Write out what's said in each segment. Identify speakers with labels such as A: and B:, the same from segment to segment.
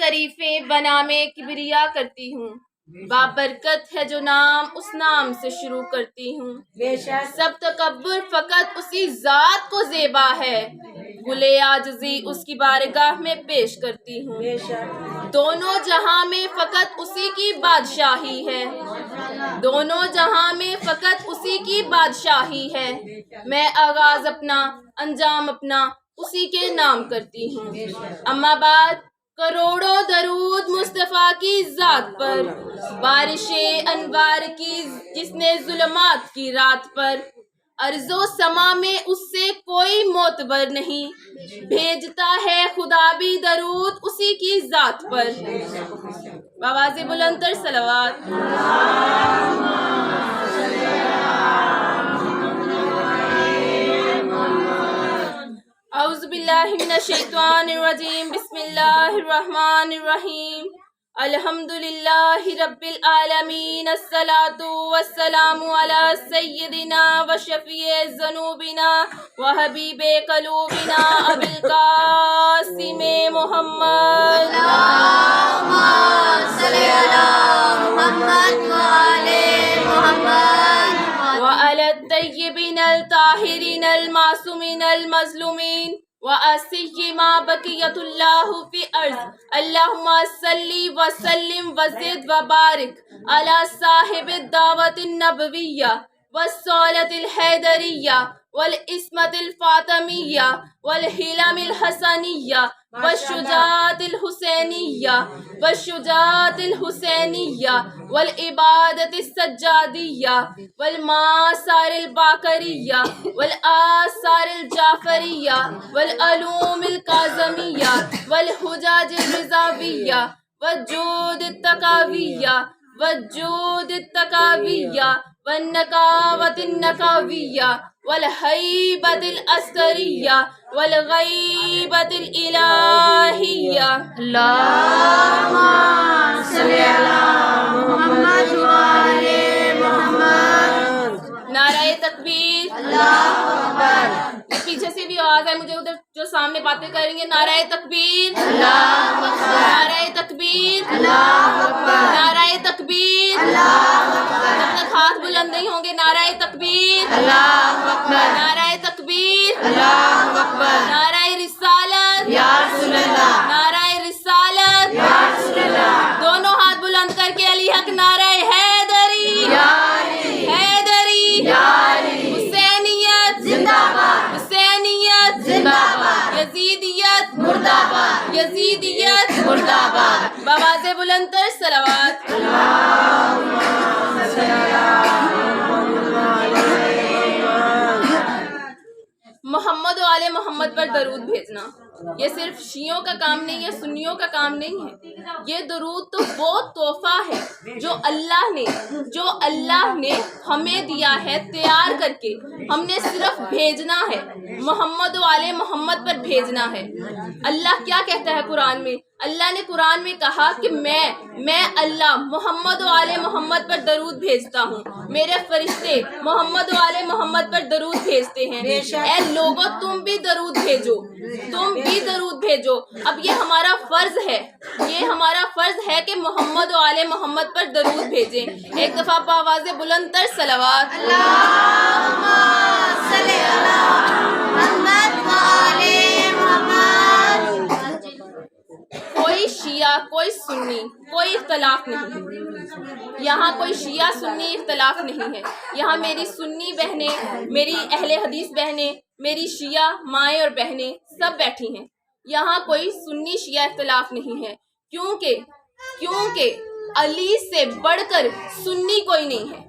A: تعریفیں بنام کبریا کرتی ہوں، بابرکت ہے جو نام اس نام سے شروع کرتی ہوں۔ سب تکبر فقط اسی ذات کو زیبا ہے، گلے عاجزی اس کی بارگاہ میں پیش کرتی ہوں۔ دونوں جہاں میں فقط اسی کی بادشاہی ہے، دونوں جہاں میں فقط اسی کی بادشاہی ہے۔ میں آغاز اپنا انجام اپنا اسی کے نام کرتی ہوں۔ اما بعد، کروڑوں درود مصطفیٰ کی ذات پر، بارش انوار کی جس نے ظلمات کی رات پر۔ ارض و سما میں اس سے کوئی معتبر نہیں، بھیجتا ہے خدا بھی درود اسی کی ذات پر۔ بآواز بلند تر صلوات۔ اعوذ باللہ من الشیطان الرجیم، بسم اللہ الرحمن الرحیم۔ الحمد للہ رب العالمین، الصلاة والسلام علی سیدنا و شفیع ذنوبنا و حبیب قلوبنا ابی القاسم محمد، اللہم صلی علی محمد و آل محمد وعلی الطیبین الطاہرین المعصومین المظلومین وَأَسِيِّمَا بَقِيَّةُ اللَّهُ فِي أَرْضِ۔ اللہم صلی وسلم وزد وبارک علی صاحب الدعوة النبویہ والصولة الحیدریہ والعصمة الفاطمیہ والحلم الحسنیہ والشجاعة الحسینیہ والشجاعة الحسینیہ والعبادة السجادیہ والمآثار الباقریہ والآثار الجعفریہ والعلوم الکاظمیہ والحجاج الرضاویہ والجود التقویہ والجود التقویہ والنقاوة النقویہ والہیبة العسکریہ والغیبة الالہیہ۔ اللہم صلی علی محمد و آل محمد۔ نعرہ تکبیر، اللہ اکبر۔ پیچھے سے بھی آواز ہے، مجھے ادھر جو سامنے باتیں کریں گے، نعرہ تکبیر، اللہ اکبر، نعرہ تکبیر، اللہ اکبر، نعرہ تکبیر، اللہ اکبر۔ جب تک ہاتھ بلند نہیں ہوں گے، نعرہ تکبیر، اللہ اکبر، نعرہ تکبیر، اللہ اکبر، نعرہ رسالت، یا رسول اللہ، نعرہ رسالت، یا رسول اللہ۔ دونوں ہاتھ بلند کر کے علی حق نعرہ حیدری، یا علی، حیدری، یا علی، حسینیت زندہ باد، حسینیت زندہ باد، یزیدیت مردہ آباد، یزیدیت مردہ آباد۔ بآواز بلند تر صلوات۔ محمد و آل محمد پر درود بھیجنا یہ صرف شیعوں کا کام نہیں ہے، سنیوں کا کام نہیں ہے۔ یہ درود تو وہ تحفہ ہے جو اللہ نے ہمیں دیا ہے تیار کر کے، ہم نے صرف بھیجنا ہے، محمد و آل محمد پر بھیجنا ہے۔ اللہ کیا کہتا ہے قرآن میں؟ اللہ نے قرآن میں کہا کہ میں اللہ محمد و آل محمد پر درود بھیجتا ہوں، میرے فرشتے محمد و آل محمد پر درود بھیجتے ہیں۔ اے لوگوں، تم بھی درود بھیجو، تم بھی درود بھیجو۔ اب یہ ہمارا فرض ہے، یہ ہمارا فرض ہے کہ محمد و آل محمد پر درود بھیجیں۔ ایک دفعہ بآواز بلند تر صلوات۔ اللہم صلی علی محمد و آل محمد۔ کوئی شیعہ، کوئی سنی، کوئی اختلاف نہیں ہے یہاں، کوئی شیعہ سنی اختلاف نہیں ہے یہاں۔ میری سنی بہنیں، میری اہل حدیث بہنیں، میری شیعہ مائیں اور بہنیں سب بیٹھی ہیں یہاں، کوئی سنی شیعہ اختلاف نہیں ہے، کیونکہ علی سے بڑھ کر سنی کوئی نہیں ہے۔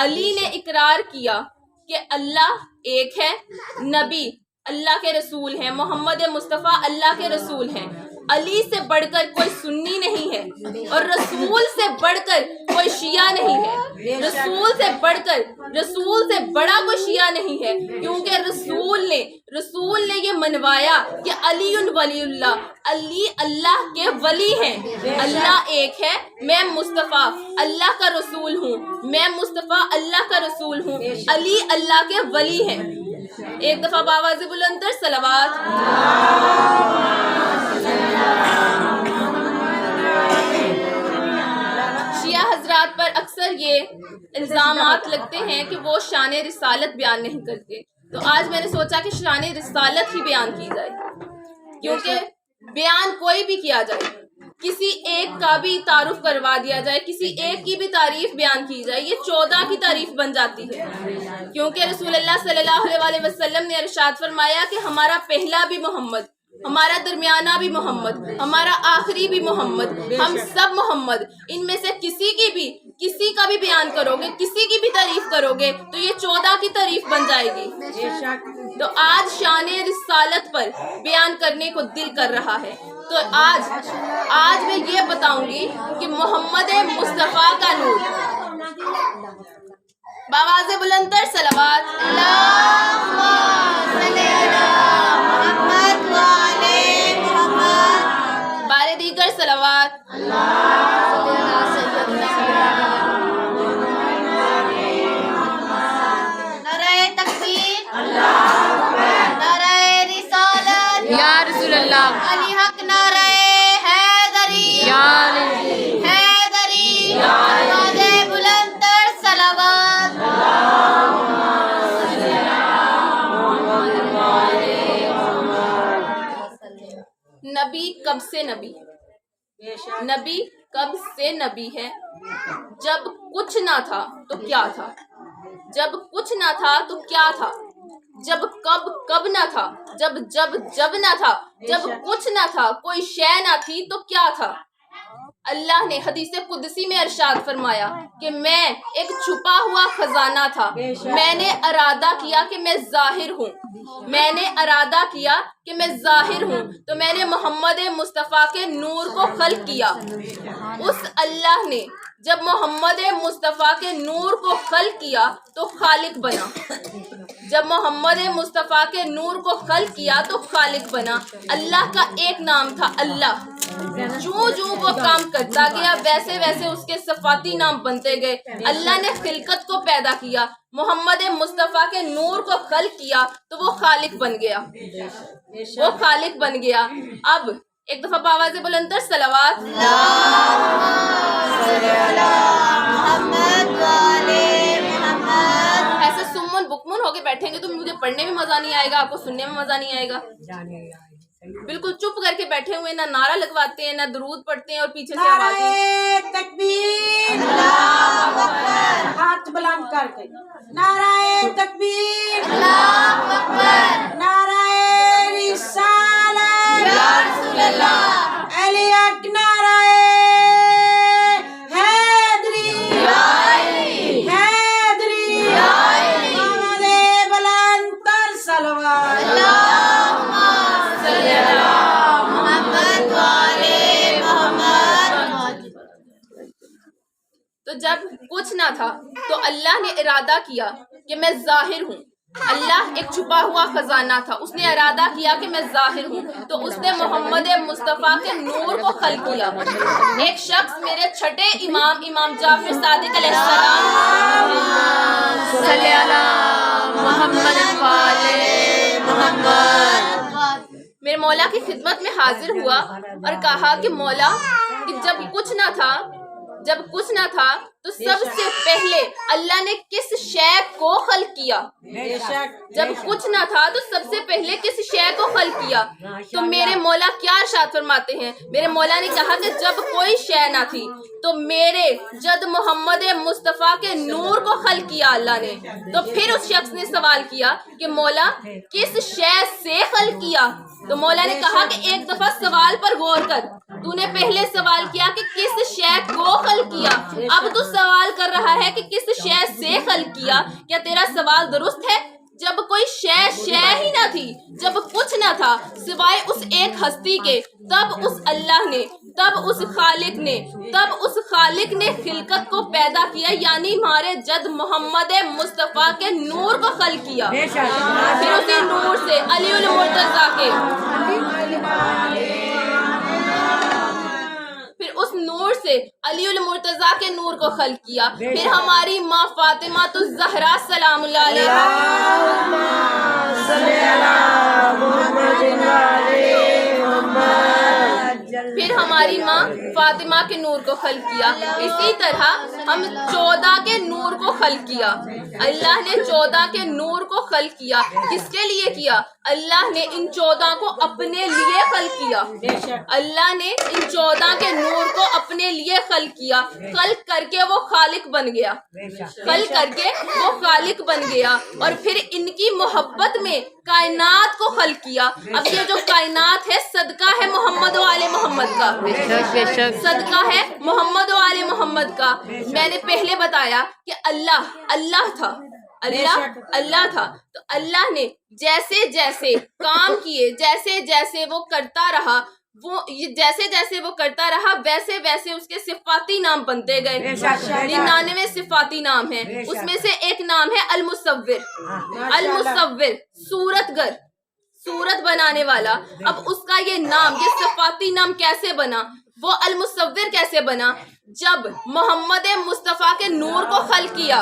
A: علی نے اقرار کیا کہ اللہ ایک ہے، نبی اللہ کے رسول ہیں، محمد مصطفیٰ اللہ کے رسول ہیں۔ علی سے بڑھ کر کوئی سنی نہیں ہے اور رسول سے بڑھ کر کوئی شیعہ نہیں ہے، رسول سے بڑا کوئی شیعہ نہیں ہے، کیونکہ رسول نے یہ منوایا کہ علی ولی اللہ، علی اللہ کے ولی ہیں۔ اللہ ایک ہے، میں مصطفیٰ اللہ کا رسول ہوں، میں مصطفیٰ اللہ کا رسول ہوں، علی اللہ کے ولی ہیں۔ ایک دفعہ بآواز بلند تر صلوات۔ الزامات لگتے ہیں کہ وہ شان رسالت بیان نہیں کرتے، تو آج میں نے سوچا کہ شان رسالت ہی بیان کی جائے، کیونکہ بیان کوئی بھی کیا جائے، کسی ایک کا بھی تعارف کروا دیا جائے، کسی ایک کی بھی تعریف بیان کی جائے، یہ 14 کی تعریف بن جاتی ہے، کیونکہ رسول اللہ صلی اللہ علیہ وسلم نے ارشاد فرمایا کہ ہمارا پہلا بھی محمد، ہمارا درمیانہ بھی محمد، ہمارا آخری بھی محمد، ہم سب محمد، ان میں سے کسی کا بھی بیان کرو گے، کسی کی بھی تعریف کرو گے تو یہ 14 کی تعریف بن جائے گی۔ تو آج شان رسالت پر بیان کرنے کو دل کر رہا ہے، تو آج میں یہ بتاؤں گی کہ محمد مصطفیٰ کا نور، بآواز بلندتر صلوات، بارے دیگر صلوات،
B: نعرہ تکبیر، نعرہ رسالت،
A: یا رسول اللہ،
B: علی حق، نعرہ حیدری،
A: یا علی،
B: حیدری، آواز بلندتر صلوات،
A: نبی کب سے نبی ہے؟ نبی کب سے نبی ہے؟ جب کچھ نہ تھا تو کیا تھا؟ جب کچھ نہ تھا تو کیا تھا؟ جب کب نہ تھا، جب نہ تھا، جب کچھ نہ تھا، کوئی شے نہ تھی تو کیا تھا؟ اللہ نے حدیث قدسی میں ارشاد فرمایا کہ میں ایک چھپا ہوا خزانہ تھا، میں نے ارادہ کیا کہ میں ظاہر ہوں، میں نے ارادہ کیا کہ میں ظاہر ہوں، تو میں نے محمد مصطفیٰ کے نور کو خلق کیا۔ اس اللہ نے جب محمد مصطفیٰ کے نور کو خلق کیا تو خالق بنا، جب محمد مصطفیٰ کے نور کو خلق کیا تو خالق بنا۔ اللہ کا ایک نام تھا اللہ، جو وہ کام کرتا گیا ویسے ویسے اس کے صفاتی نام بنتے گئے۔ اللہ نے خلقت کو پیدا کیا، محمد مصطفیٰ کے نور کو خلق کیا تو وہ خالق بن گیا، وہ خالق بن گیا۔ اب ایک دفعہ بآواز بلندتر صلوات، ایسے سمن بکمن ہو کے بیٹھیں گے تو مجھے پڑھنے میں مزہ نہیں آئے گا، آپ کو سننے میں مزہ نہیں آئے گا۔ بالکل چپ کر کے بیٹھے ہوئے، نہ نعرہ لگواتے ہیں، نہ درود پڑھتے ہیں، اور پیچھے سے آوازیں۔
C: نعرہ تکبیر، اللہ اکبر، ہاتھ بلند کر کے نعرہ تکبیر، اللہ اکبر، نعرہ رسالت، یا رسول اللہ، علی حق، نعرہ حیدری، یا علی، حیدری، یا علی، آواز بلند تر صلوات،
A: تو جب کچھ نہ تھا تو اللہ نے ارادہ کیا کہ میں ظاہر ہوں۔ اللہ ایک چھپا ہوا خزانہ تھا، اس نے ارادہ کیا کہ میں ظاہر ہوں، تو اس نے محمد مصطفیٰ کے نور کو خلق کیا۔ ایک شخص میرے چھٹے امام جعفر صادق علیہ السلام، صلی اللہ محمد محمد، میرے مولا کی خدمت میں حاضر ہوا اور کہا کہ مولا، کہ جب کچھ نہ تھا تو سب سے پہلے اللہ نے کس شے کو خلق کیا؟ جب کچھ نہ تھا تو سب سے پہلے کس شے کو خلق کیا؟ تو میرے مولا کیا ارشاد فرماتے ہیں؟ میرے مولا نے کہا کہ جب کوئی شے نہ تھی تو میرے جد محمد مصطفیٰ کے نور کو خلق کیا اللہ نے۔ تو پھر اس شخص نے سوال کیا کہ مولا کس شے سے خلق کیا؟ تو مولا نے کہا کہ ایک دفعہ سوال پر غور کر، تو نے پہلے سوال کیا کہ کس شے کو خلق کیا، اب تو سوال کر رہا ہے کہ کس شے سے خلق کیا۔ کیا تیرا سوال درست ہے؟ جب کوئی شے ہی نہ تھی، جب کچھ نہ تھا سوائے اس ایک ہستی کے، تب اس اللہ نے، تب اس خالق نے خلقت کو پیدا کیا، یعنی ہمارے جد محمد مصطفیٰ کے نور کو خلق کیا۔ پھر اسی نور سے علی المرتضیٰ کے، پھر اس نور سے علی المرتضیٰ کے نور کو خلق کیا۔ پھر ہماری ماں فاطمہ الزہرا سلام اللہ علیہا، پھر ہماری ماں فاطمہ کے نور کو خلق کیا. اسی طرح ہم 14 کے نور کو خلق کیا. اللہ نے 14 کے نور کو خلق کیا. کس کے لیے کیا؟ اللہ نے ان 14 کو اپنے لیے خلق کیا. اللہ نے ان 14 کے نور کو اپنے لیے خلق کیا. خلق کر کے وہ خالق بن گیا. خلق کر کے وہ خالق بن گیا اور پھر ان کی محبت میں کائنات کو خلق کیا. اب یہ جو کائنات ہے صدقہ ہے محمد و آل محمد کا. صدقہ ہے محمد و آل محمد کا. میں نے پہلے بتایا کہ اللہ تھا. اللہ تھا تو اللہ نے جیسے جیسے کام کیے، جیسے جیسے وہ کرتا رہا، ویسے ویسے اس کے صفاتی نام بنتے گئے. 99 صفاتی نام ہیں. اس میں سے ایک نام ہے المصور. صورت بنانے والا. اب اس کا یہ نام، یہ صفاتی نام کیسے بنا؟ وہ المصور کیسے بنا؟ جب محمد مصطفیٰ کے نور کو خلق کیا.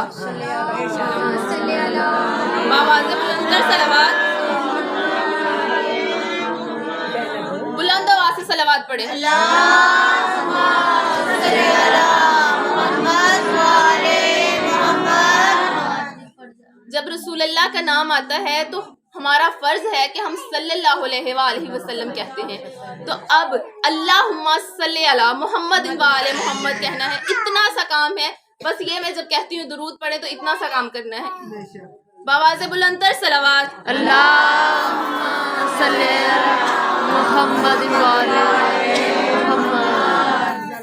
A: بلند آواز سے صلوات پڑھیں. جب رسول اللہ کا نام آتا ہے تو ہمارا فرض ہے کہ ہم صلی اللہ علیہ وآلہ وسلم کہتے ہیں. تو اب اللہم صلی علی محمد وآل محمد کہنا ہے. اتنا سا کام ہے. بس یہ میں جب کہتی ہوں درود پڑھے تو اتنا سا کام کرنا ہے. بآواز بلندتر صلوات.
D: اللہم صلی علی محمد وآل محمد.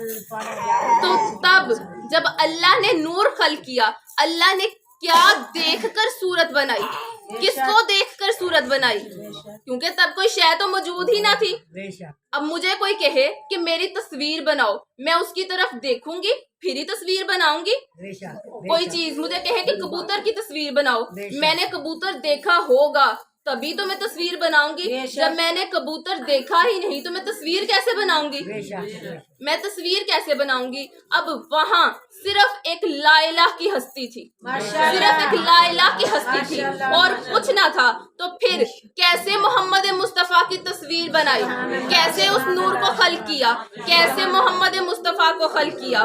A: تو تب جب اللہ نے نور خلق کیا، اللہ نے کیا دیکھ کر صورت بنائی؟ کس کو دیکھ کر صورت بنائی؟ کیونکہ تب کوئی شے تو موجود ہی نہ تھی. اب مجھے کوئی کہے کہ میری تصویر بناؤ، میں اس کی طرف دیکھوں گی پھر ہی تصویر بناؤں گی. کوئی چیز مجھے کہے کہ کبوتر کی تصویر بناؤ، میں نے کبوتر دیکھا ہوگا تبھی تو میں تصویر بناؤں گی. جب میں نے کبوتر دیکھا ہی نہیں تو میں تصویر کیسے بناؤں گی؟ میں تصویر کیسے بناؤں گی؟ اب وہاں صرف ایک لا الہ کی ہستی تھی، صرف ایک لا الہ کی ہستی تھی اور کچھ نہ تھا. تو پھر کیسے محمد مصطفیٰ کی تصویر بنائی؟ کیسے اس نور کو خلق کیا؟ کیسے محمد مصطفیٰ کو خلق کیا؟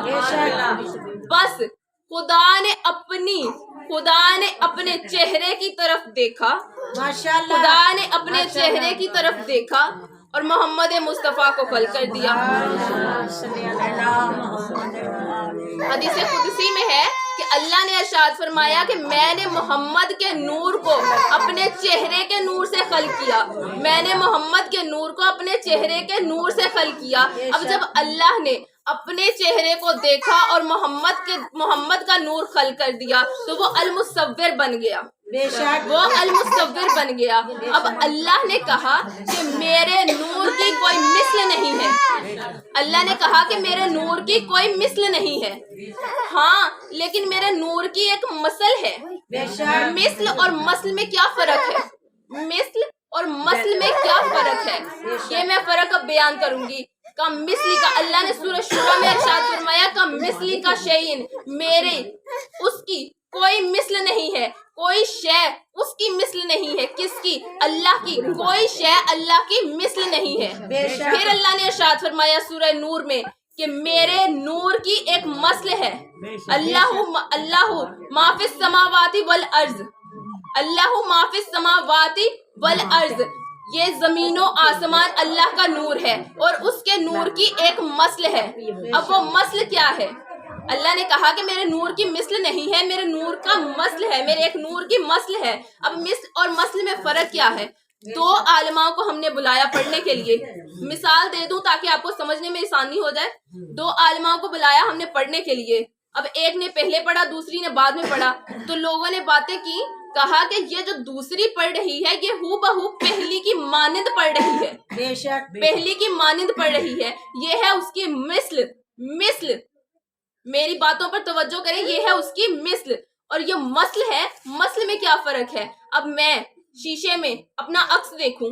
A: بس خدا نے اپنے چہرے کی طرف دیکھا. خدا نے اپنے چہرے کی طرف دیکھا اور محمد مصطفیٰ کو خلق کر دیا. حدیث قدسی میں ہے کہ اللہ نے ارشاد فرمایا کہ میں نے محمد کے نور کو اپنے چہرے کے نور سے خلق کیا. میں نے محمد کے نور کو اپنے چہرے کے نور سے خلق کیا. اب جب اللہ نے اپنے چہرے کو دیکھا اور محمد کا نور خلق کر دیا تو وہ المصور بن گیا. وہ المصور بن گیا. اب اللہ نے کہا کہ میرے نور کی کوئی مثل نہیں ہے. اللہ نے کہا کہ میرے نور کی کوئی مثل نہیں ہے. ہاں لیکن میرے نور کی ایک مثل ہے. مثل اور مثل میں کیا فرق ہے؟ مثل اور مثل میں کیا فرق ہے؟ یہ میں فرق اب بیان کروں گی. کم مثلی کا اللہ نے سورہ شورى میں ارشاد فرمایا کم مثلی کا شیئن، میرے اس کی کوئی مثل نہیں ہے. کوئی شے اس کی مثل نہیں ہے. کس کی؟ اللہ کی. کوئی شے اللہ کی مثل نہیں ہے. پھر اللہ نے ارشاد فرمایا سورہ نور میں کہ میرے نور کی ایک مثل ہے. اللہ ما فی السماوات والارض. اللہ ما فی السماوات والارض. یہ زمین و آسمان اللہ کا نور ہے اور اس کے نور کی ایک مثل ہے. اب وہ مثل کیا ہے؟ اللہ نے کہا کہ میرے نور کی مثل نہیں ہے، میرے نور کا مثل ہے، میرے ایک نور کی مثل ہے. اب مثل اور مثل میں فرق کیا ہے؟ دو عالماؤں کو ہم نے بلایا پڑھنے کے لیے. مثال دے دوں تاکہ آپ کو سمجھنے میں آسانی ہو جائے. دو عالماؤں کو بلایا ہم نے پڑھنے کے لیے. اب ایک نے پہلے پڑھا، دوسری نے بعد میں پڑھا. تو لوگوں نے باتیں کی، کہا کہ یہ جو دوسری پڑھ رہی ہے یہ ہو بہو پہلی کی مانند پڑھ رہی ہے. پہلی کی مانند پڑھ رہی ہے. یہ ہے اس کی مثل. میری باتوں پر توجہ کریں. یہ ہے اس کی مثل اور یہ مثل ہے. مثل میں کیا فرق ہے؟ اب میں شیشے میں اپنا عکس دیکھوں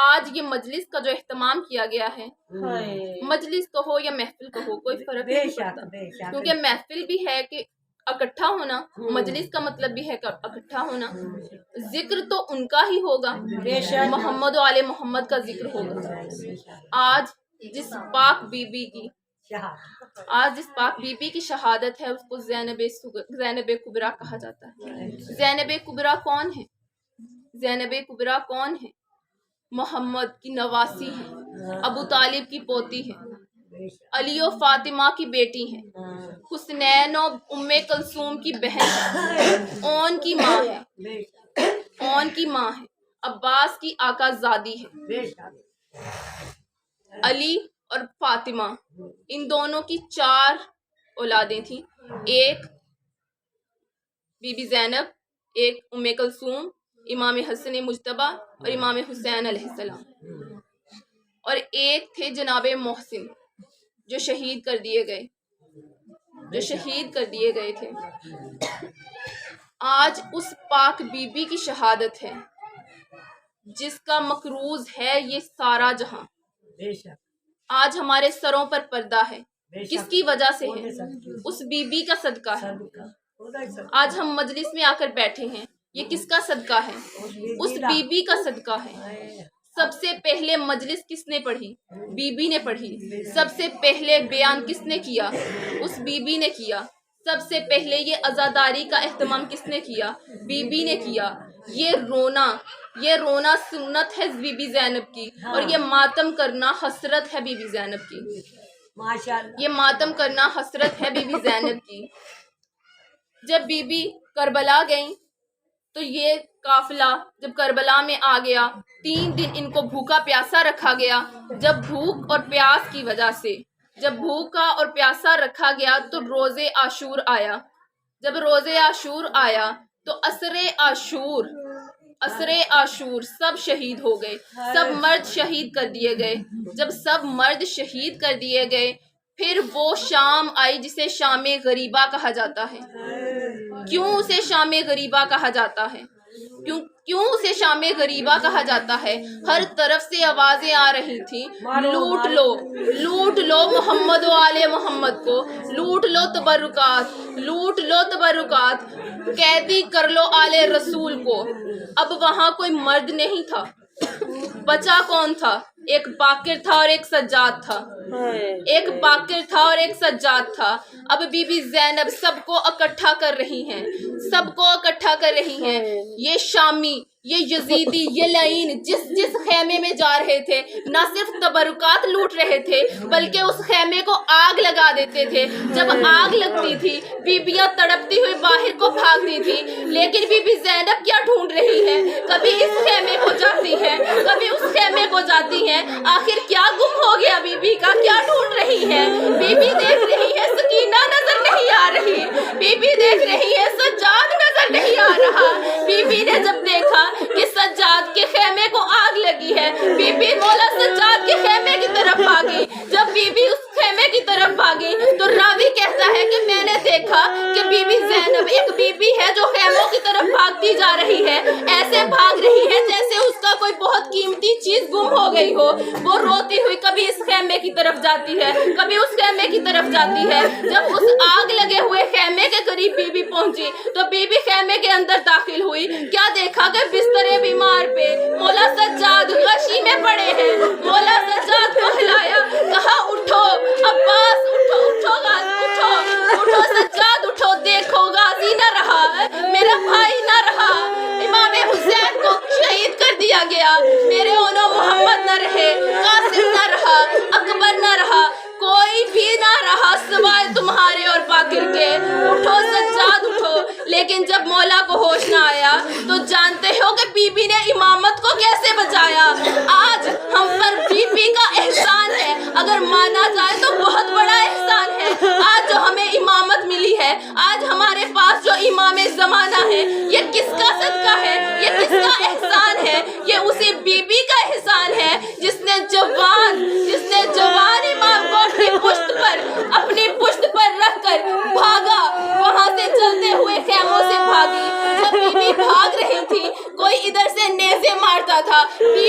A: آج یہ مجلس کا جو اہتمام کیا گیا ہے، مجلس کہو یا محفل کہو کوئی فرق نہیں پڑتا، کیونکہ محفل بھی ہے کہ اکٹھا ہونا، مجلس کا مطلب بھی ہے کہ اکٹھا ہونا، ذکر تو ان کا ہی ہوگا، محمد و آل محمد کا ذکر ہوگا۔ آج جس پاک بی بی کی شہادت ہے اس کو زینب کبریٰ کہا جاتا ہے۔ زینب کبریٰ کون ہے؟ زینب کبریٰ کون ہے؟ محمد کی نواسی ہے، ابو طالب کی پوتی ہے، علی و فاطمہ کی بیٹی ہے، حسنین و ام کلثوم کی بہن ہے، اون کی ماں ہے، عباس کی آقا زادی ہے۔ علی اور فاطمہ ان دونوں کی 4 اولادیں تھیں، ایک بی بی زینب، ایک ام کلثوم، امام حسن مجتبی اور امام حسین علیہ السلام، اور ایک تھے جناب محسن جو شہید کر دیے گئے تھے۔ آج اس پاک بی بی کی شہادت ہے جس کا مکروز ہے یہ سارا جہاں۔ آج ہمارے سروں پر پردہ ہے، کس کی وجہ سے ہے؟ اس بی بی کا صدقہ ہے۔ آج ہم مجلس میں آ کر بیٹھے ہیں، یہ کس کا صدقہ ہے؟ اس بی بی کا صدقہ ہے۔ سب سے پہلے مجلس کس نے پڑھی؟ بی بی نے پڑھی۔ سب سے پہلے بیان کس نے کیا؟ اس بی بی نے کیا۔ سب سے پہلے یہ عزاداری کا اہتمام کس نے کیا؟ بی بی نے کیا۔ یہ رونا سنت ہے بی بی زینب کی، اور یہ ماتم کرنا حسرت ہے بی بی زینب کی۔ یہ ماتم کرنا حسرت ہے بی بی زینب کی۔ جب بی بی کربلا گئیں تو یہ قافلہ جب کربلا میں آ گیا، 3 دن ان کو بھوکا پیاسا رکھا گیا۔ جب بھوک اور پیاس کی وجہ سے جب بھوکا اور پیاسا رکھا گیا تو روز عاشور آیا۔ جب روز عاشور آیا تو عصر عاشور سب شہید ہو گئے، سب مرد شہید کر دیے گئے۔ جب سب مرد شہید کر دیے گئے پھر وہ شام آئی جسے شام غریبہ کہا جاتا ہے۔ کیوں اسے شام غریبہ کہا جاتا ہے؟ کیوں اسے شام غریبہ کہا جاتا ہے؟ ہر طرف سے آوازیں آ رہی تھیں، لوٹ لو محمد و آل محمد کو، لوٹ لو تبرکات، قیدی کر لو آل رسول کو۔ اب وہاں کوئی مرد نہیں تھا، بچا کون تھا؟ ایک باقر تھا اور ایک سجاد تھا۔ اب بی بی زینب سب کو اکٹھا کر رہی ہیں، یہ شامی، یہ یزیدی، یہ لعین جس خیمے میں جا رہے تھے نہ صرف تبرکات لوٹ رہے تھے بلکہ اس خیمے کو آگ لگا دیتے تھے۔ جب آگ لگتی تھی بیبیاں تڑپتی ہوئی باہر کو بھاگتی تھی، لیکن بی بی زینب کیا ڈھونڈ رہی ہے؟ کبھی اس خیمے کو جاتی ہے، کبھی اس خیمے کو جاتی ہے۔ آخر کیا گم ہو گیا بی بی کا؟ کیا ڈھونڈ رہی ہے؟ بی بی دیکھ رہی ہے سکینہ نظر نہیں آ رہی، بی بی دیکھ رہی ہے سجاد نظر نہیں آ رہا۔ بی بی نے جب دیکھا کہ سجاد کے خیمے کو آگ لگی ہے، بی بی مولا سجاد کے خیمے کی طرف بھاگی۔ جب بی بی اس خیمے کی طرف بھاگی تو راوی کہتا ہے کہ میں نے دیکھا کہ بی بی زینب ایک بی بی ہے جو خیموں کی طرف بھاگتی جا رہی ہے، ایسے بھاگ رہی ہے جیسے اس کا کوئی بہت قیمتی چیز گم ہو گئی ہو۔ وہ روتی ہوئی کبھی اس خیمے کی طرف جاتی ہے، کبھی اس خیمے کی طرف جاتی ہے۔ جب اس آگ لگے ہوئے خیمے کے قریب بی بی پہنچی تو بی بی خیمے کے اندر داخل ہوئی، کیا دیکھا کہ بستر بیمار پہ مولا سجاد غشی میں پڑے ہیں۔ مولا سجاد کو ہلایا، کہا اٹھو عباس، اٹھو سجاد اٹھو، دیکھو غازی نہ رہا، میرا بھائی نہ رہا، امام حسین کو شہید کر دیا گیا، میرے اونو محمد نہ رہے، قاسم نہ رہا، اکبر نہ رہا، کوئی بھی نہ رہا سوائے تمہارے اور باقر کے۔ اٹھو سجاد اٹھو۔ لیکن جب مولا کو ہوش نہ آیا تو جانتے ہو کہ بی بی نے امامت کو کیسے بچایا۔ آج ہم پر بی بی کا احسان ہے، اگر مانا جائے تو بہت بڑا احسان ہے۔ آج جو ہمیں امامت ملی ہے، آج ہمارے پاس جو امام زمانہ ہے، یہ کس کا صدقہ ہے؟ یہ کس کا احسان ہے؟ یہ اسی بی بی کا احسان ہے جس نے جوان امام کو اپنی پشت پر رکھ کر بھاگا، وہاں سے چلتے ہوئے خیموں سے بھاگی۔ جب بی بی بھاگ رہی تھی کوئی ادھر سے نیزے مارتا تھا، بی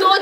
A: 2